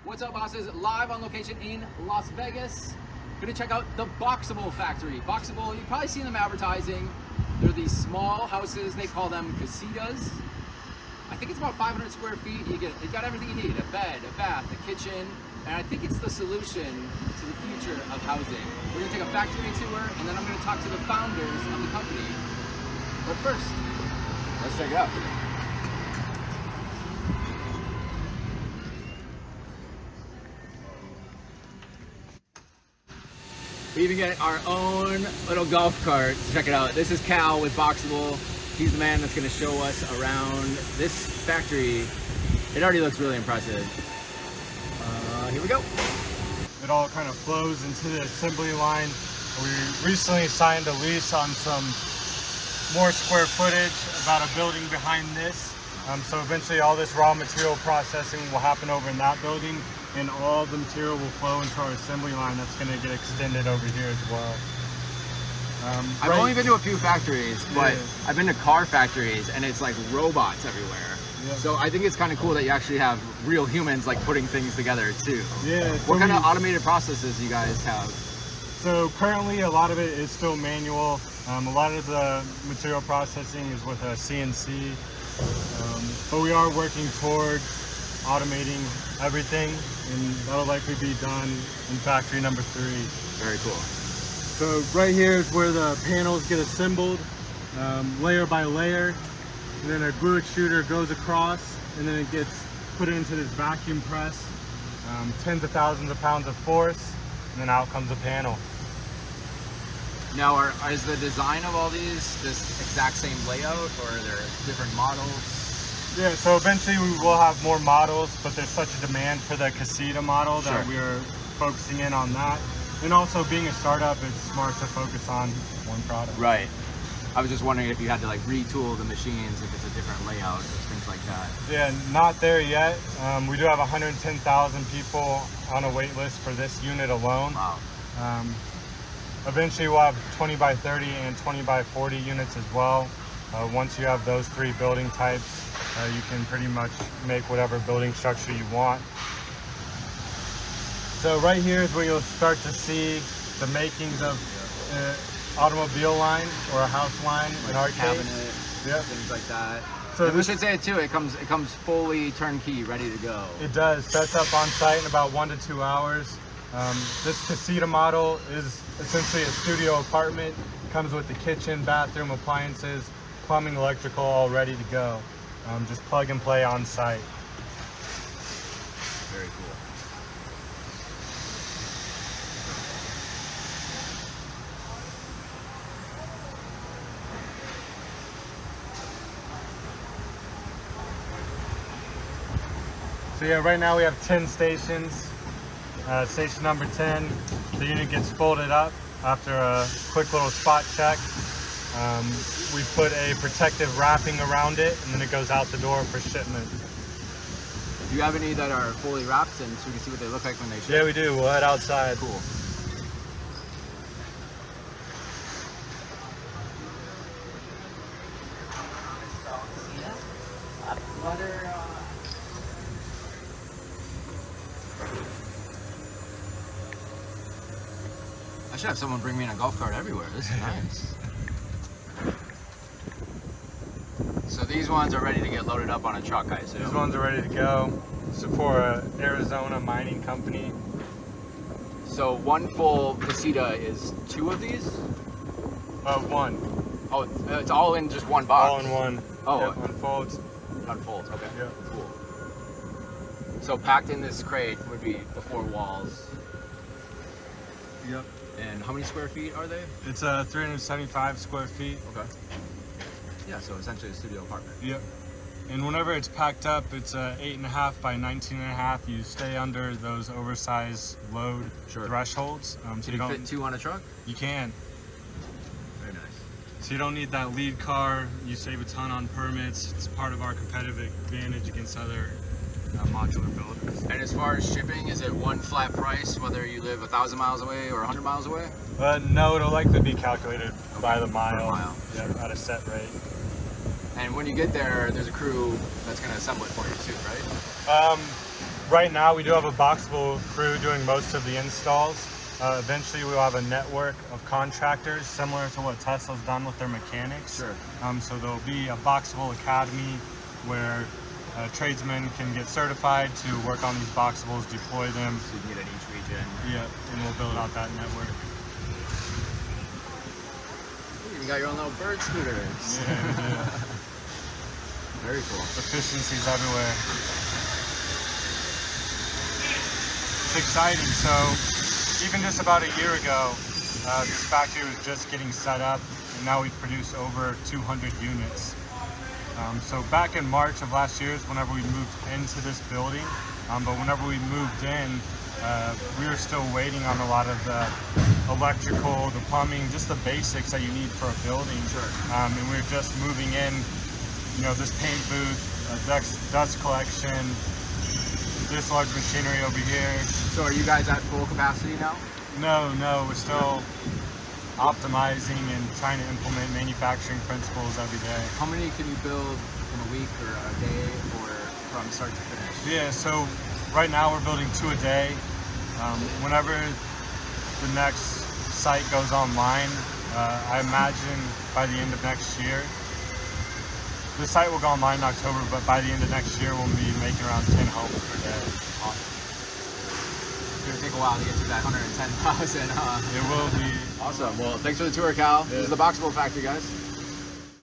What's up, bosses? Live on location in Las Vegas. Gonna check out the Boxabl factory. Boxabl, you've probably seen them advertising. They're these small houses, they call them casitas. I think it's about 500 square feet. It got everything you need, a bed, a bath, a kitchen, and I think it's the solution to the future of housing. We're gonna take a factory tour, and then I'm gonna talk to the founders of the company. But first, let's check it out. We even get our own little golf cart. Check it out. This is Cal with Boxabl. He's the man that's going to show us around this factory. It already looks really impressive. Here we go. It all kind of flows into the assembly line. We recently signed a lease on some more square footage about a building behind this. So eventually all this raw material processing will happen over in that building, and all the material will flow into our assembly line that's going to get extended over here as well. I've only been to a few factories, but I've been to car factories and it's like robots everywhere. Yeah. So I think it's kind of cool that you actually have real humans like putting things together too. Yeah. What kind of automated processes do you guys have? So currently a lot of it is still manual. A lot of the material processing is with a CNC, but we are working towards automating everything, and that'll likely be done in factory number 3. Very cool. So right here is where the panels get assembled, layer by layer, and then a glue extruder goes across, and then it gets put into this vacuum press, tens of thousands of pounds of force, and then out comes the panel. Now, is the design of all these this exact same layout, or are there different models? Yeah, so eventually we will have more models, but there's such a demand for the casita model that Sure. we're focusing in on that. And also being a startup, it's smart to focus on one product. Right. I was just wondering if you had to like retool the machines, if it's a different layout, or things like that. Yeah, not there yet. We do have 110,000 people on a wait list for this unit alone. Wow. Eventually we'll have 20 by 30 and 20 by 40 units as well. Once you have those 3 building types, you can pretty much make whatever building structure you want. So right here is where you'll start to see the makings of automobile line or a house line, Like in our cabinet, case. Yep. things like that. So And we this, should say it too. It comes fully turnkey, ready to go. it does. Sets up on site in about 1 to 2 hours. This casita model is essentially a studio apartment. Comes with the kitchen, bathroom, appliances, plumbing, electrical, all ready to go. Just plug and play on site. Very cool. So yeah, right now we have 10 stations. Station number 10, the unit gets folded up after a quick little spot check. We put a protective wrapping around it, and then it goes out the door for shipment. Do you have any that are fully wrapped, and so we can see what they look like when they ship? Yeah, we do. We'll head outside. Cool. I should have someone bring me in a golf cart everywhere. This is nice. So these ones are ready to get loaded up on a truck, I assume. These ones are ready to go. This is for an Arizona mining company. So one full casita is 2 of these? One. Oh, it's all in just one box? All in one. Oh. Yep, unfolds. Unfolds, okay. Yeah. Cool. So packed in this crate would be the 4 walls. Yep. And how many square feet are they? It's 375 square feet. Okay. Yeah, so essentially a studio apartment. Yep. And whenever it's packed up, it's 8.5 by 19.5. You stay under those oversized load thresholds. Can you fit 2 on a truck? You can. Very nice. So you don't need that lead car. You save a ton on permits. It's part of our competitive advantage against other modular builders. And as far as shipping, is it one flat price whether you live 1,000 miles away or 100 miles away? No, it'll likely be calculated by the mile. Per mile. Yeah, at a set rate. And when you get there, there's a crew that's going to assemble it for you too, right? right now we do have a Boxabl crew doing most of the installs. Eventually we'll have a network of contractors similar to what Tesla's done with their mechanics. Sure. So there'll be a Boxabl Academy where tradesmen can get certified to work on these Boxables, deploy them. So you can get in each region. Yeah, and we'll build out that network. You got your own little bird scooters. Yeah, we do. Very cool. Efficiencies everywhere. It's exciting. So even just about a year ago, this factory was just getting set up, and now we've produced over 200 units. So back in March of last year is whenever we moved into this building, but whenever we moved in, we were still waiting on a lot of the electrical, the plumbing, just the basics that you need for a building. Sure. And we were just moving in, you know, this paint booth, dust collection, this large machinery over here. So are you guys at full capacity now? No, we're still optimizing and trying to implement manufacturing principles every day. How many can you build in a week or a day or from start to finish? Yeah, so right now we're building 2 a day. Whenever the next site goes online, I imagine by the end of next year, the site will go online in October, but by the end of next year we'll be making around 10 homes per day. Awesome. It's gonna take a while to get to that 110,000, huh? It will be. Awesome. Well, thanks for the tour, Cal. This is the Boxabl factory, guys.